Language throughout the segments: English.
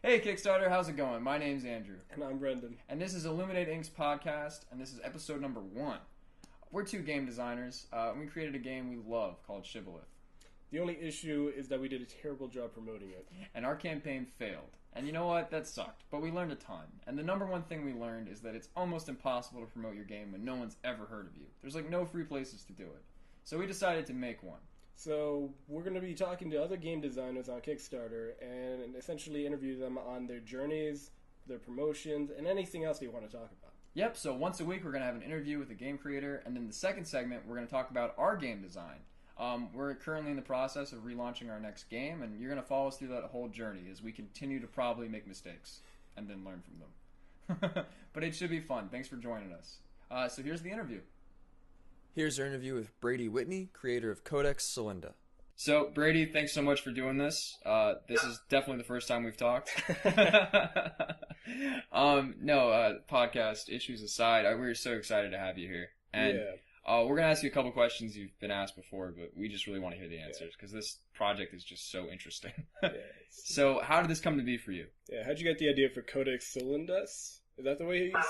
Hey Kickstarter, how's it going? My name's Andrew. And I'm Brendan. And this is Illuminate Inc.'s podcast, and this is episode number 1. We're 2 game designers, and we created a game we love called Shibboleth. The only issue is that we did a terrible job promoting it. And our campaign failed. And you know what? That sucked. But we learned a ton. And the number one thing we learned is that it's almost impossible to promote your game when no one's ever heard of you. There's like no free places to do it. So we decided to make one. So we're going to be talking to other game designers on Kickstarter and essentially interview them on their journeys, their promotions, and anything else they want to talk about. Yep, so once a week we're going to have an interview with a game creator, and then the second segment we're going to talk about our game design. We're currently in the process of relaunching our next game, and you're going to follow us through that whole journey as we continue to probably make mistakes and then learn from them. But it should be fun. Thanks for joining us. So here's the interview. Here's our interview with Brady Whitney, creator of Codex Celinda. So, Brady, thanks so much for doing this. This is definitely the first time we've talked. Podcast issues aside, we're so excited to have you here. And we're going to ask you a couple questions you've been asked before, but we just really want to hear the answers because this project is just so interesting. So, how did this come to be for you? Yeah, how'd you get the idea for Codex Celindas? Is that the way you use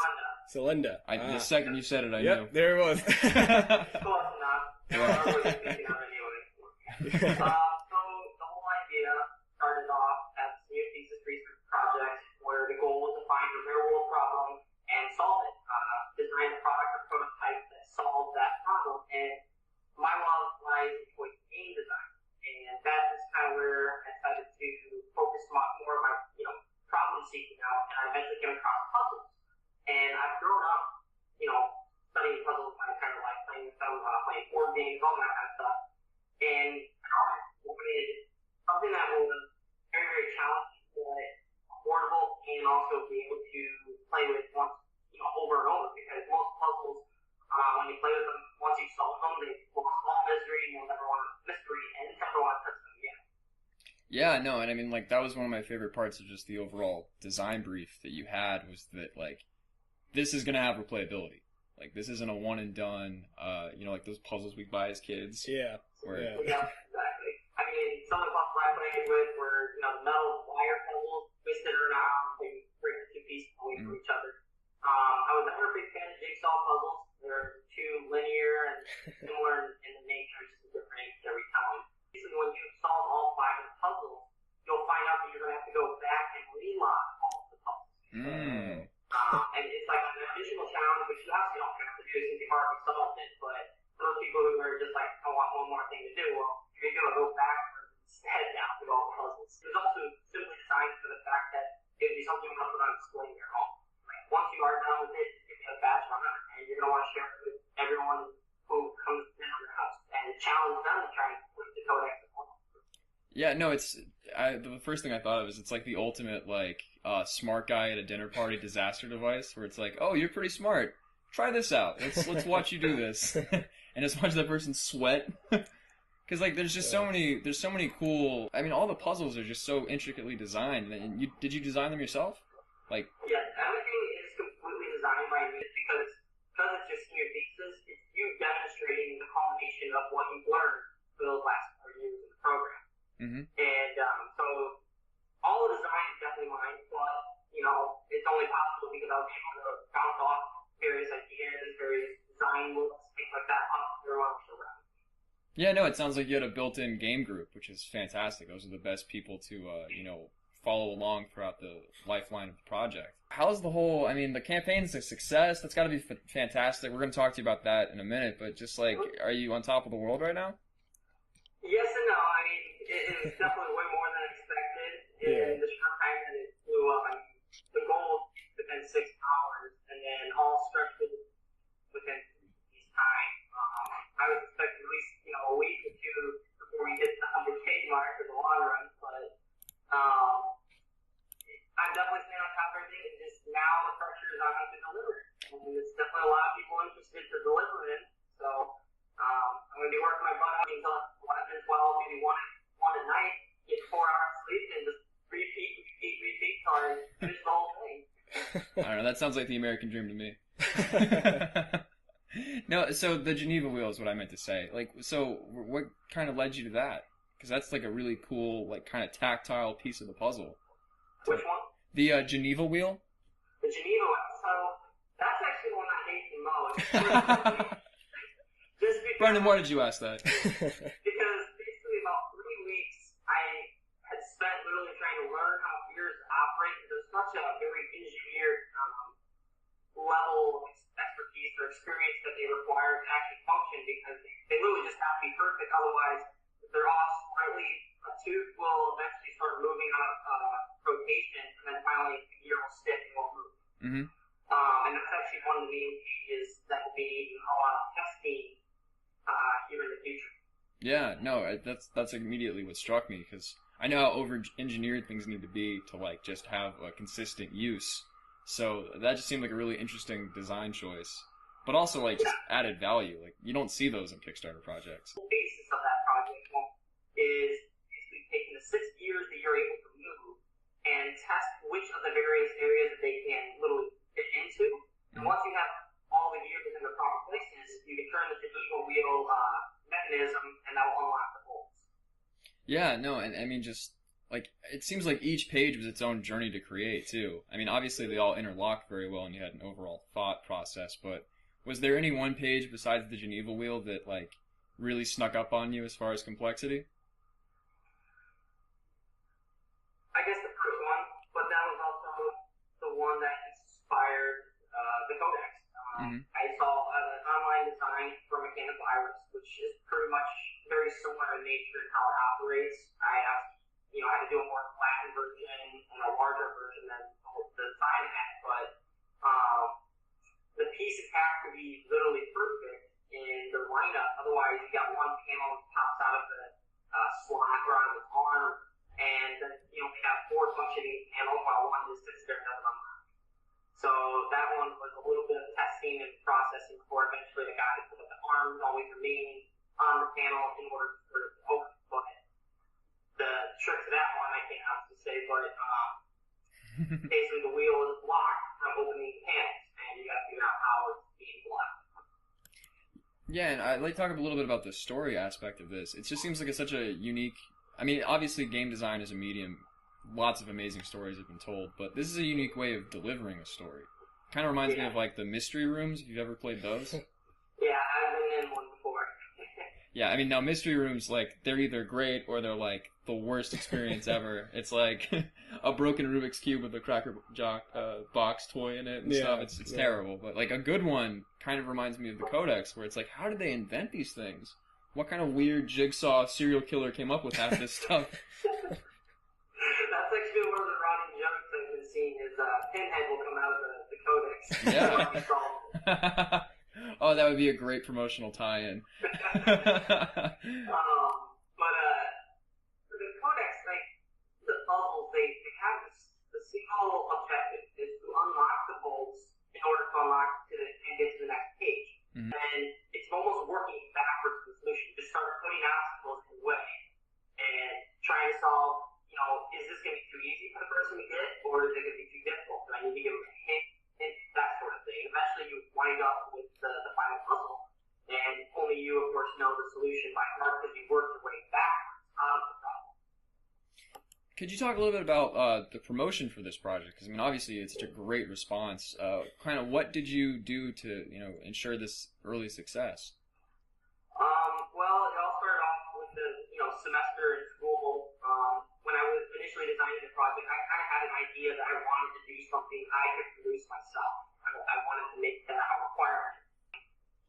Celinda? The second you said it, I knew. Yep, there it was. Close enough. So the whole idea started off as a new thesis research project where the goal was to find a real world problem and solve it. Design a product or prototype that solved that problem. And my love lies in game design. And that is kind of where I decided to focus more of my, problem seeking out. And I eventually came across puzzles. And I've grown up, studying puzzles my entire life, playing board games, all that kind of stuff. And I always wanted something that was very, very challenging, but affordable, and also be able to play with once, over and over. Because most puzzles, when you play with them, once you solve them, they will solve mystery, you'll never want mystery, and you never want to touch them again. Yeah, no, and I mean, that was one of my favorite parts of just the overall design brief that you had was that, this is going to have replayability. This isn't a one and done, like those puzzles we buy as kids. Yeah. Yeah, exactly. I mean, some of the puzzles I played with were, the metal wire puzzles, twisted around, they break the 2 pieces away from each other. I was never a big fan of jigsaw puzzles. They're too linear and similar in the nature, just a different every time. Basically, when you solve all 5 of the puzzles, you'll find out that you're going to have to go back and relock all of the puzzles. And it's like an additional challenge, which you obviously don't have to do since you've already solved it, but for those people who are just I want one more thing to do, well, you're going to go backwards instead now through all the puzzles. It was also simply designed for the fact that it would be something you want to put on display in your home. Once you are done with it, you get a badge on it, and you're going to want to share it with everyone who comes to your house, and challenge them to try and complete the codex as well. Yeah, no, the first thing I thought of is it's like the ultimate, smart guy at a dinner party disaster device, where it's like, oh, you're pretty smart. Try this out. Let's watch you do this. And just watch that person sweat. Because, there's just so many cool, all the puzzles are just so intricately designed. And did you design them yourself? Yeah, everything is completely designed by me because it's just in your thesis, it's you demonstrating the culmination of what you've learned for those last 4 years of the program. Mm-hmm. And so all the design is definitely mine, but it's only possible because I was able to bounce off various ideas, various design looks, things like that on everyone else around. Yeah, no, it sounds like you had a built-in game group, which is fantastic. Those are the best people to follow along throughout the lifeline of the project. How's the whole, the campaign's a success. That's got to be fantastic. We're going to talk to you about that in a minute, but just are you on top of the world right now? Yes and no. It was definitely way more than expected in the short time that it blew up. The goal was within 6 hours, and then all structured within this time. I was expecting at least a week or 2 before we hit the 100K mark in the long run, but I'm definitely staying on top of everything. It's just now the pressure is on me to deliver. And there's definitely a lot of people interested to deliver it, so I'm going to be working my butt off until 11, 12, maybe 1 at night, get 4 hours sleep, and just repeat till I finish the whole thing. I don't know, that sounds like the American dream to me. No, so the Geneva wheel is what I meant to say. So what kind of led you to that? Because that's a really cool, kind of tactile piece of the puzzle. Which one? The Geneva wheel? The Geneva one. So that's actually the one I hate the most. Just because, Brendan, why did you ask that? because basically about 3 weeks I had spent literally trying to learn how gears operate. There's such a very engineered level of expertise or experience that they require to actually function, because they literally just have to be perfect. Otherwise, if they're off slightly, a tube will eventually start moving out of rotation, and then finally the gear will stick and won't move. Mm-hmm. And that's actually one of the main changes that will be a lot of testing here in the future. Yeah, no, that's immediately what struck me, because I know how over-engineered things need to be to, like, just have a consistent use. So that just seemed like a really interesting design choice. But also, like, just added value. Like, you don't see those in Kickstarter projects. The basis of that project is basically taking the 6 gears that you're able to move and test which of the various areas that they can literally fit into. And once you have all the gears in the proper places, you can turn the Geneva wheel mechanism, and that will unlock the bolts. Yeah, no, and I mean, just, like, it seems like each page was its own journey to create, too. I mean, obviously they all interlocked very well, and you had an overall thought process, but was there any one page besides the Geneva wheel that, like, really snuck up on you as far as complexity? I guess the first one, but that was also the one that inspired the Codex. I saw an online design for Mechanical Iris, which is pretty much very similar in nature and how it operates. I had to do a more Latin version and a larger version than the design had, but the pieces have to be literally perfect in the lineup. Otherwise, you got one panel that pops out of the slot or on the arm, and then you only have 4 functioning panels while one just sits there and doesn't unlock. So that one was a little bit of testing and processing before eventually I got it so that the arms always remain on the panel in order for it to open. But the trick to that one, I can't honestly say, but basically the wheel is blocked from opening the panels, and you got to figure out how it's being blocked. Yeah, and I'd like to talk a little bit about the story aspect of this. It just seems like it's such a unique... I mean, obviously game design is a medium. Lots of amazing stories have been told, but this is a unique way of delivering a story. Kind of reminds me of, like, the mystery rooms, if you've ever played those. Yeah, I've been in one before. Yeah, I mean, now mystery rooms, like, they're either great or they're, like, the worst experience ever. It's like a broken Rubik's Cube with a Cracker Jock box toy in it and stuff. It's terrible. But, like, a good one kind of reminds me of the Codex, where it's like, how did they invent these things? What kind of weird jigsaw serial killer came up with half this stuff? That's actually one of the running jokes I've been seeing is Pinhead will come out of the Codex. Yeah. Oh, that would be a great promotional tie-in. But for the Codex, like, the puzzles, they have the single objective is to unlock the bolts in order to unlock and get to the next page. Mm-hmm. And it's almost working backwards to the solution. Just start putting obstacles in the way and trying to solve, is this going to be too easy for the person to get, or is it going to be too difficult? Do I need to give them a hint, that sort of thing. Eventually you wind up with the final puzzle, and only you, of course, know the solution by heart because you worked your way backwards out of the problem. Could you talk a little bit about the promotion for this project? Because, I mean, obviously it's such a great response. Kind of what did you do to, ensure this early success? Well, it all started off with the, semester in school. When I was initially designing the project, I kind of had an idea that I wanted to do something I could produce myself. I wanted to make that a requirement.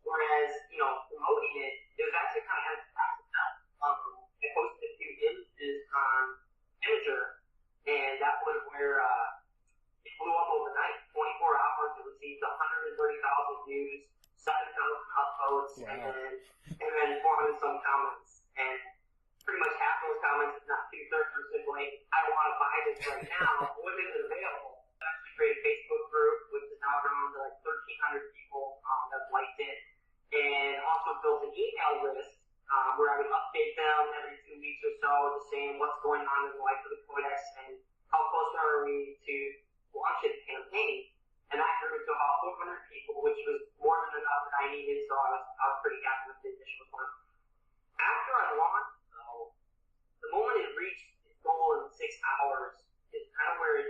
Whereas, promoting it was actually kind of accidental. I posted a few images on Imager, and that was where it blew up overnight. 24 hours, it received 130,000 views, 7,000 upvotes, wow. and then 400 some comments. And pretty much half those comments, if not 2/3, were simply, I want to buy this right now. When is it available? I actually created a Facebook group, which is now grown to like 1,300 people that liked it, and also built an email list where I would update them every 2 weeks or so, just saying what's going on in the life of the Codex and how close are we to launching the campaign. And that grew to about 400 people, which was more than enough that I needed, so I was pretty happy with the initial one. After I launched, though, the moment it reached its goal in 6 hours is kind of where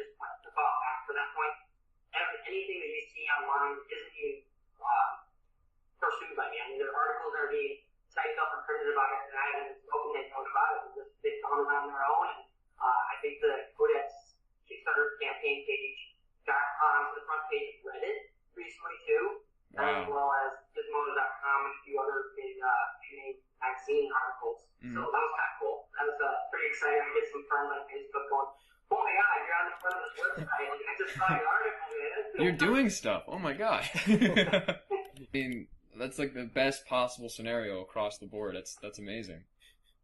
run this website. Like, I just saw your article, man. You're doing stuff. Oh my god. I mean, that's like the best possible scenario across the board. That's amazing.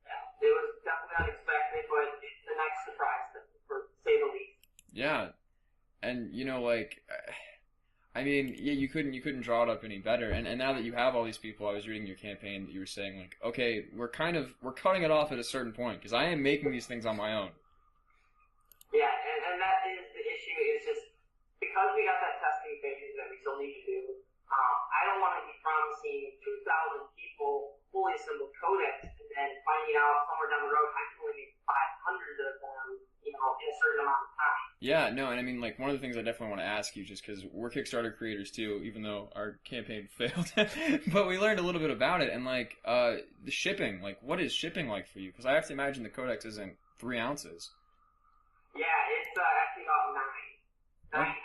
Yeah, it was definitely unexpected, but it's a nice surprise, for say the least. Yeah, and you know, like, I mean, yeah, you couldn't draw it up any better. And now that you have all these people, I was reading your campaign that you were saying, like, okay, we're cutting it off at a certain point because I am making these things on my own. Yeah, and that is the issue. Is just because we got that testing phase that we still need to do. I don't want to be promising 2,000 people fully assembled codecs and then finding out somewhere down the road I can only make 500 of them, in a certain amount of time. Yeah, no, and I mean, like, one of the things I definitely want to ask you, just because we're Kickstarter creators too, even though our campaign failed, but we learned a little bit about it, and like, the shipping, like, what is shipping like for you? Because I have to imagine the codex isn't 3 ounces. Yeah, it's actually about 9 pounds.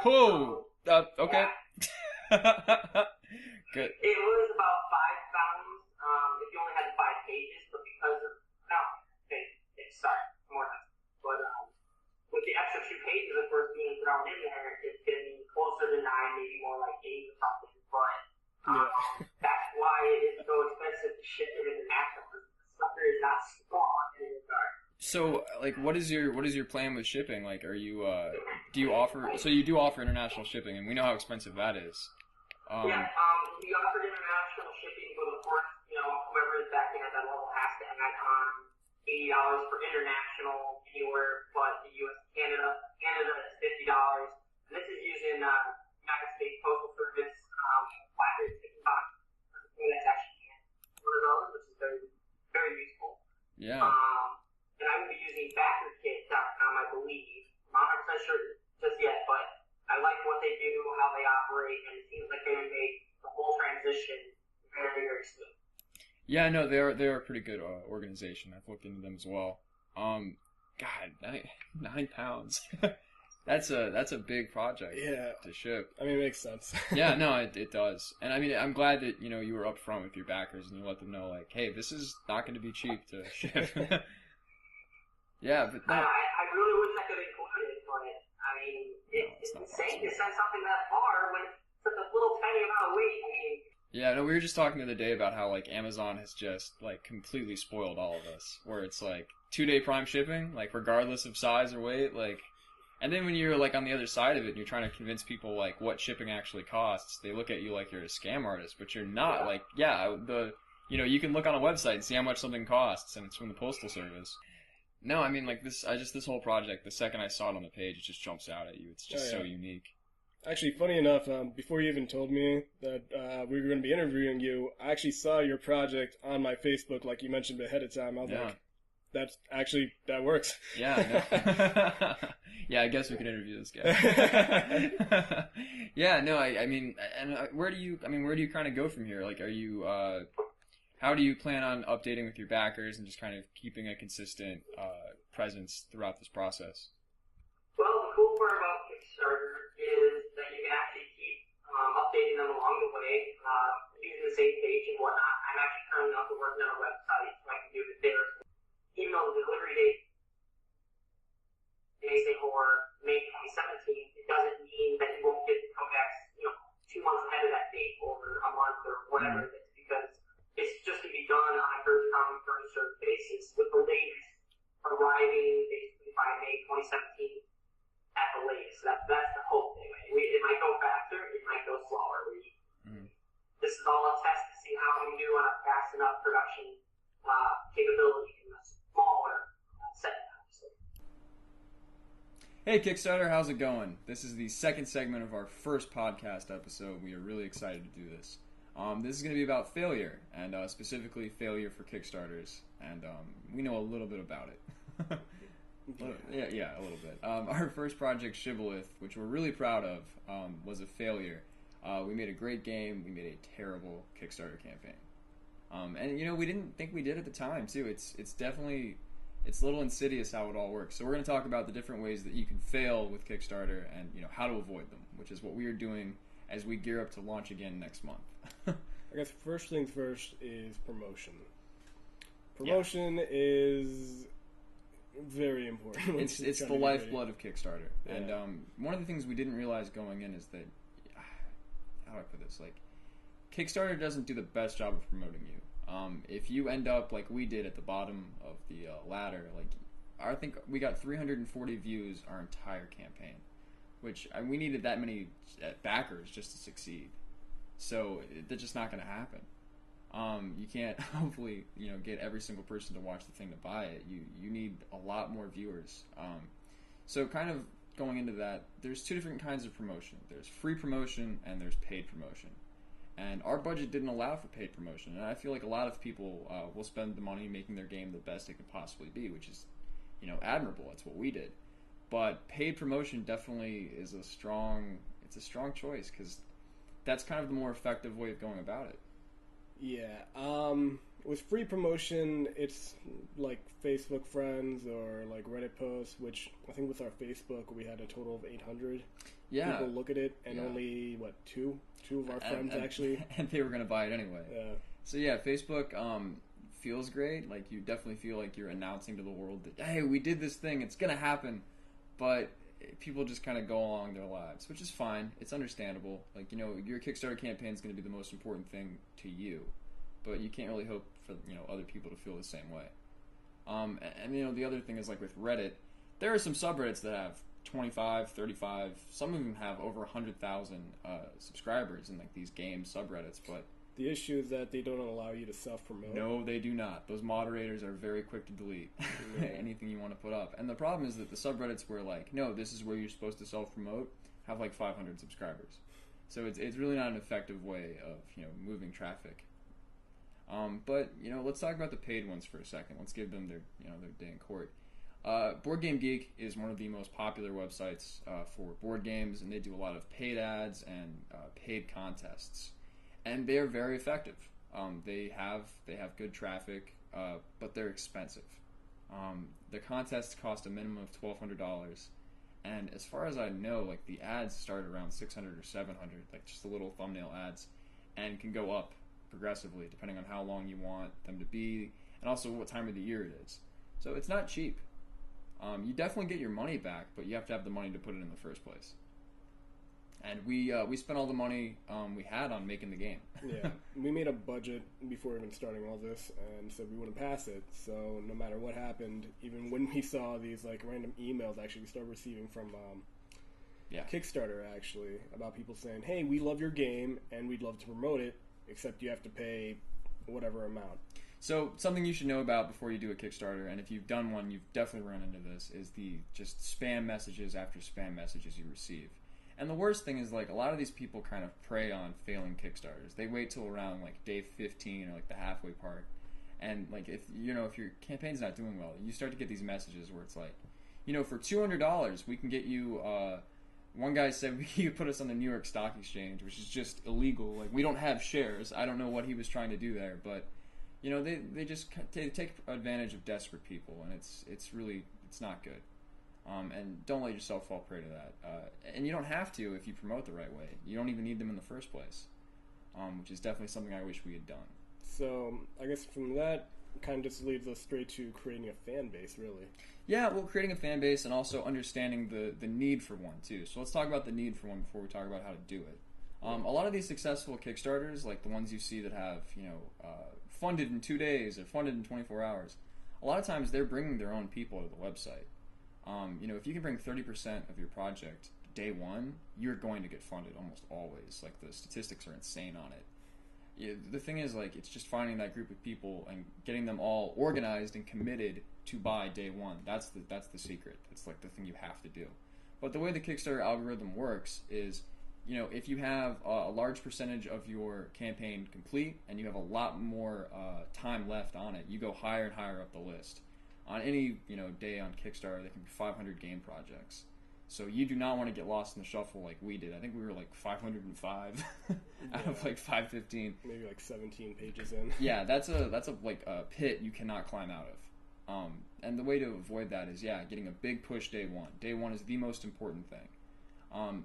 Whoa! Okay. Yeah. Good. It was about 5 pounds if you only had 5 pages, but because of more than. But with the extra 2 pages that we're being thrown in there, it's getting closer to 9, maybe more like 8 or something. But that's why it is so expensive to ship it internationally. The sucker is not small in the dark. So, like, what is your plan with shipping? Like, are you do you offer? So you do offer international shipping, and we know how expensive that is. We offered international shipping, but of course, whoever is backing at that level has to add on $80 for international anywhere but the U.S. and Canada. Canada is $50. And this is using United States Postal Service flat-rate shipping box. That's actually one of those, which is very, very useful. Yeah. And I will be using backerkit.com, I believe. I'm not 100% sure just yet, but I like what they do, how they operate, and it seems like they would make the whole transition very, very smooth. Yeah, no, they're a pretty good organization. I've looked into them as well. God, 9 pounds. That's a big project. To ship. I mean, it makes sense. Yeah, no, it does. And I mean, I'm glad that you were upfront with your backers and you let them know, like, hey, this is not going to be cheap to ship. Yeah, but no. I really wish I could include it, but I mean, it's insane to send something that far when it's such a little tiny amount of weight. I mean. Yeah, no, we were just talking the other day about how, like, Amazon has just, like, completely spoiled all of us. Where it's, like, 2-day prime shipping, like, regardless of size or weight, like... And then when you're, like, on the other side of it and you're trying to convince people, like, what shipping actually costs, they look at you like you're a scam artist, but you're not. Like, you can look on a website and see how much something costs, and it's from the Postal Service. No, I mean, like, this whole project, the second I saw it on the page, it just jumps out at you. It's just so unique. Actually, funny enough, before you even told me that we were going to be interviewing you, I actually saw your project on my Facebook, like you mentioned ahead of time. I was like, that works. Yeah, no. Yeah, I guess we could interview this guy. Yeah, no, I mean, and where do you kind of go from here? Like, are you, how do you plan on updating with your backers and just kind of keeping a consistent presence throughout this process? Well, the cool part about Kickstarter is that you can actually keep updating them along the way, using the same page and whatnot. I'm actually currently also working on a website so I can do it there. Even though the delivery date may say for May 2017, it doesn't mean that you won't get the codex, 2 months ahead of that date or a month or whatever it is, because it's just going to be done on a first come, first served basis, with the latest arriving basically by May 2017 at the latest. That's the hope anyway. It might go faster, it might go slower. This is all a test to see how we do on a fast enough production capability in a smaller setting. Hey Kickstarter, how's it going? This is the second segment of our first podcast episode. We are really excited to do this. This is going to be about failure, and specifically failure for Kickstarters, and we know a little bit about it. Yeah, a little bit. Our first project, Shibboleth, which we're really proud of, was a failure. We made a great game. We made a terrible Kickstarter campaign. And we didn't think we did at the time too. It's definitely a little insidious how it all works. So we're going to talk about the different ways that you can fail with Kickstarter and how to avoid them, which is what we are doing as we gear up to launch again next month. I guess first things first is promotion. Promotion is very important. It's the lifeblood of Kickstarter. Yeah. And one of the things we didn't realize going in is that, how do I put this? Like, Kickstarter doesn't do the best job of promoting you. If you end up like we did at the bottom of the ladder, like I think we got 340 views our entire campaign, which we needed that many backers just to succeed. So that's just not going to happen. You can't hopefully get every single person to watch the thing to buy it. You need a lot more viewers. So kind of going into that, there's two different kinds of promotion. There's free promotion and there's paid promotion. And our budget didn't allow for paid promotion, and I feel like a lot of people will spend the money making their game the best it could possibly be, which is, admirable. That's what we did. But paid promotion definitely is a strong choice, because that's kind of the more effective way of going about it. Yeah. With free promotion, it's like Facebook friends or like Reddit posts, which I think with our Facebook we had a total of 800 people look at it, and only two of our friends actually, and they were going to buy it anyway. Yeah. So yeah, Facebook feels great. Like, you definitely feel like you're announcing to the world that, hey, we did this thing, it's going to happen. But people just kind of go along their lives, which is fine. It's understandable. Like, your Kickstarter campaign is going to be the most important thing to you, but you can't really hope for other people to feel the same way. And the other thing is, like with Reddit, there are some subreddits that have 25, 35, some of them have over 100,000 subscribers in like these game subreddits, but the issue is that they don't allow you to self-promote. No, they do not. Those moderators are very quick to delete anything you want to put up. And the problem is that the subreddits where like, no, this is where you're supposed to self-promote, have like 500 subscribers. So it's really not an effective way of moving traffic. But let's talk about the paid ones for a second. Let's give them their their day in court. Board Game Geek is one of the most popular websites for board games, and they do a lot of paid ads and paid contests, and they are very effective. They have good traffic, but they're expensive. The contests cost a minimum of $1,200, and as far as I know, like the ads start around $600 or $700, like just the little thumbnail ads, and can go up progressively depending on how long you want them to be, and also what time of the year it is. So it's not cheap. You definitely get your money back, but you have to have the money to put it in the first place. And we spent all the money we had on making the game. Yeah, we made a budget before even starting all this, and said we wouldn't pass it. So no matter what happened, even when we saw these like random emails, actually we started receiving from Kickstarter actually about people saying, "Hey, we love your game and we'd love to promote it, except you have to pay whatever amount." So something you should know about before you do a Kickstarter, and if you've done one, you've definitely run into this, is the just spam messages after spam messages you receive. And the worst thing is, like, a lot of these people kind of prey on failing Kickstarters. They wait till around like day 15 or like the halfway part, and like if your campaign's not doing well, you start to get these messages where it's like, for $200 we can get you. One guy said he could put us on the New York Stock Exchange, which is just illegal. Like, we don't have shares. I don't know what he was trying to do there, but they just take advantage of desperate people, and it's really not good. And don't let yourself fall prey to that. And you don't have to if you promote the right way. You don't even need them in the first place, which is definitely something I wish we had done. So I guess from that kind of just leads us straight to creating a fan base, really. Yeah, well, creating a fan base and also understanding the need for one, too. So let's talk about the need for one before we talk about how to do it. A lot of these successful Kickstarters, like the ones you see that have, funded in 2 days or funded in 24 hours, a lot of times they're bringing their own people to the website. If you can bring 30% of your project day one, you're going to get funded almost always. Like, the statistics are insane on it. The thing is, like, it's just finding that group of people and getting them all organized and committed to buy day one. That's the secret. It's like the thing you have to do. But the way the Kickstarter algorithm works is, if you have a large percentage of your campaign complete and you have a lot more time left on it, you go higher and higher up the list. On any day on Kickstarter, there can be 500 game projects. So you do not want to get lost in the shuffle like we did. I think we were like 505 out of like 515. Maybe like 17 pages in. Yeah, that's a pit you cannot climb out of. And the way to avoid that is getting a big push day one. Day one is the most important thing.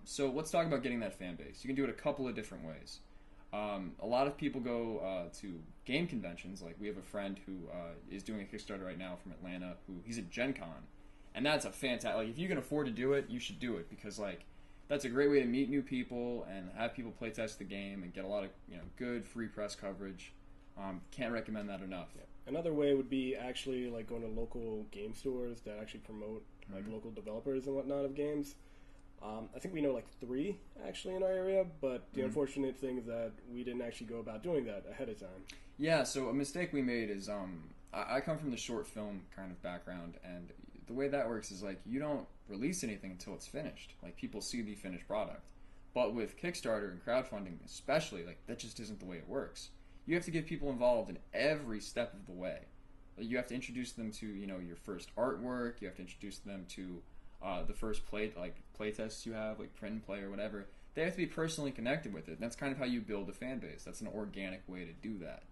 So let's talk about getting that fan base. You can do it a couple of different ways. A lot of people go to game conventions. Like we have a friend who is doing a Kickstarter right now from Atlanta. He's at Gen Con, and that's a fantastic. Like if you can afford to do it, you should do it because like that's a great way to meet new people and have people play test the game and get a lot of good free press coverage. Can't recommend that enough. Yeah. Another way would be actually like going to local game stores that actually promote like local developers and whatnot of games. I think we know like 3 actually in our area, but the unfortunate thing is that we didn't actually go about doing that ahead of time. Yeah, so a mistake we made is I come from the short film kind of background, and the way that works is like you don't release anything until it's finished. Like people see the finished product. But with Kickstarter and crowdfunding especially, like that just isn't the way it works. You have to get people involved in every step of the way. You have to introduce them to your first artwork. You have to introduce them to the first play tests you have, like print and play or whatever. They have to be personally connected with it. And that's kind of how you build a fan base. That's an organic way to do that.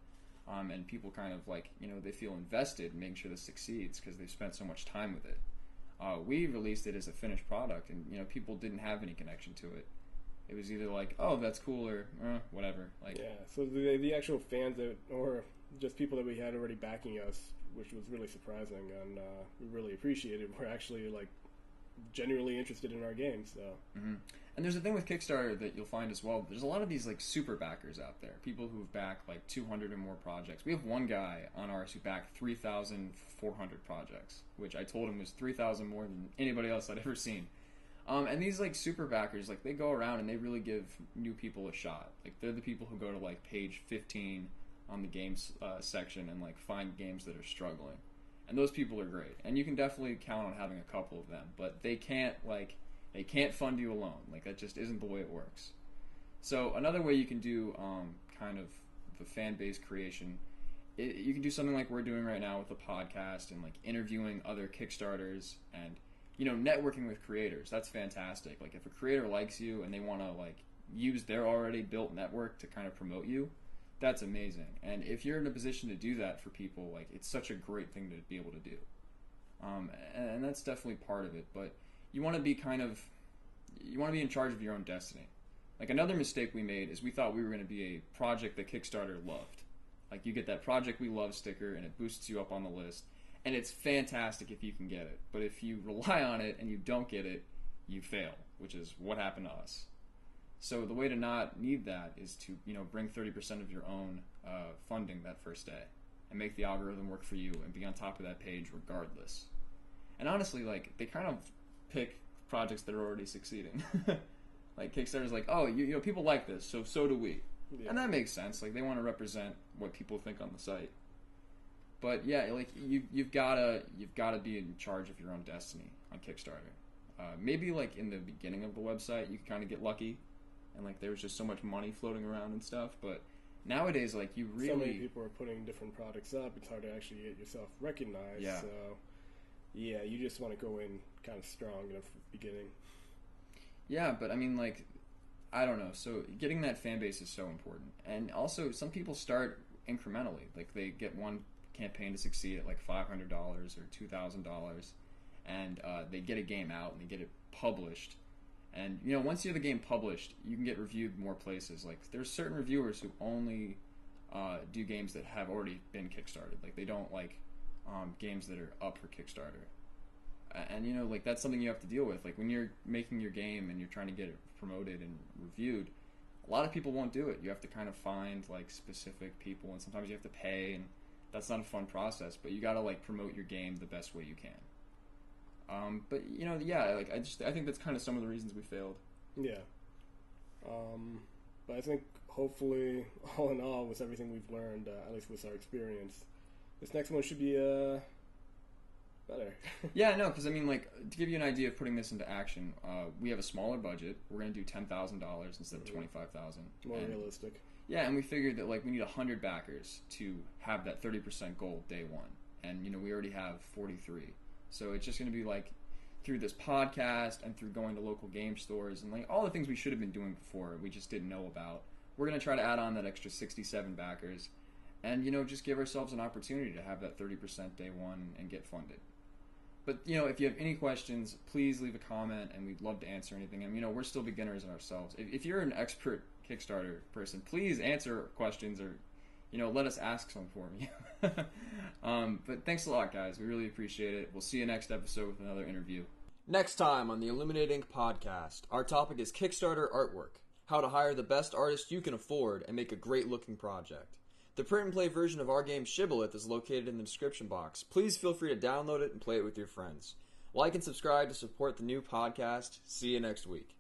And people kind of like they feel invested in making sure this succeeds because they've spent so much time with it. We released it as a finished product, and people didn't have any connection to it. It was either like, oh, that's cool, or whatever. Like, yeah. So the actual fans or just people that we had already backing us, which was really surprising, and we really appreciated. We're actually like genuinely interested in our game. So. And there's a thing with Kickstarter that you'll find as well. There's a lot of these like super backers out there, people who've backed like 200 or more projects. We have one guy on ours who backed 3,400 projects, which I told him was 3,000 more than anybody else I'd ever seen. And these like super backers, like they go around and they really give new people a shot. Like they're the people who go to like page 15 on the games section and like find games that are struggling. And those people are great. And you can definitely count on having a couple of them, but they can't fund you alone. Like that just isn't the way it works. So another way you can do kind of the fan base creation, you can do something like we're doing right now with the podcast and like interviewing other Kickstarters and networking with creators. That's fantastic. Like if a creator likes you and they want to like use their already built network to kind of promote you, that's amazing. And if you're in a position to do that for people, like it's such a great thing to be able to do. And that's definitely part of it. But you want to be in charge of your own destiny. Like another mistake we made is we thought we were going to be a project that Kickstarter loved. Like you get that Project We Love sticker and it boosts you up on the list. And it's fantastic if you can get it. But if you rely on it and you don't get it, you fail, which is what happened to us. So the way to not need that is to, bring 30% of your own funding that first day and make the algorithm work for you and be on top of that page regardless. And honestly, like, they kind of pick projects that are already succeeding. Like, Kickstarter's like, oh, people like this, so do we. Yeah. And that makes sense. Like, they want to represent what people think on the site. But yeah, like you've gotta be in charge of your own destiny on Kickstarter. Maybe like in the beginning of the website, you can kind of get lucky, and like there was just so much money floating around and stuff. But nowadays, like you really, so many people are putting different products up. It's hard to actually get yourself recognized. Yeah. So yeah, you just want to go in kind of strong in the beginning. Yeah, but I mean, like, I don't know. So getting that fan base is so important, and also some people start incrementally. Like they get one campaign to succeed at like $500 or $2,000, and they get a game out and they get it published. And once you have the game published, you can get reviewed more places. Like there's certain reviewers who only do games that have already been Kickstarted. Like they don't like games that are up for Kickstarter. And like that's something you have to deal with. Like when you're making your game and you're trying to get it promoted and reviewed, a lot of people won't do it. You have to kind of find like specific people, and sometimes you have to pay, and that's not a fun process, but you gotta like promote your game the best way you can. But yeah, like I think that's kind of some of the reasons we failed. Yeah. But I think hopefully, all in all, with everything we've learned, at least with our experience, this next one should be better. Yeah, no, because I mean, like to give you an idea of putting this into action, we have a smaller budget. We're gonna do $10,000 instead of $25,000. More realistic. Yeah, and we figured that like we need 100 backers to have that 30% goal day one, and we already have 43. So it's just going to be like through this podcast and through going to local game stores and like all the things we should have been doing before we just didn't know about. We're going to try to add on that extra 67 backers, and just give ourselves an opportunity to have that 30% day one and get funded. But if you have any questions, please leave a comment, and we'd love to answer anything. And we're still beginners in ourselves. If you're an expert Kickstarter person, please answer questions or, let us ask some for me. But thanks a lot, guys. We really appreciate it. We'll see you next episode with another interview. Next time on the Illuminate Inc. podcast, our topic is Kickstarter artwork. How to hire the best artist you can afford and make a great-looking project. The print-and-play version of our game Shibboleth is located in the description box. Please feel free to download it and play it with your friends. Like and subscribe to support the new podcast. See you next week.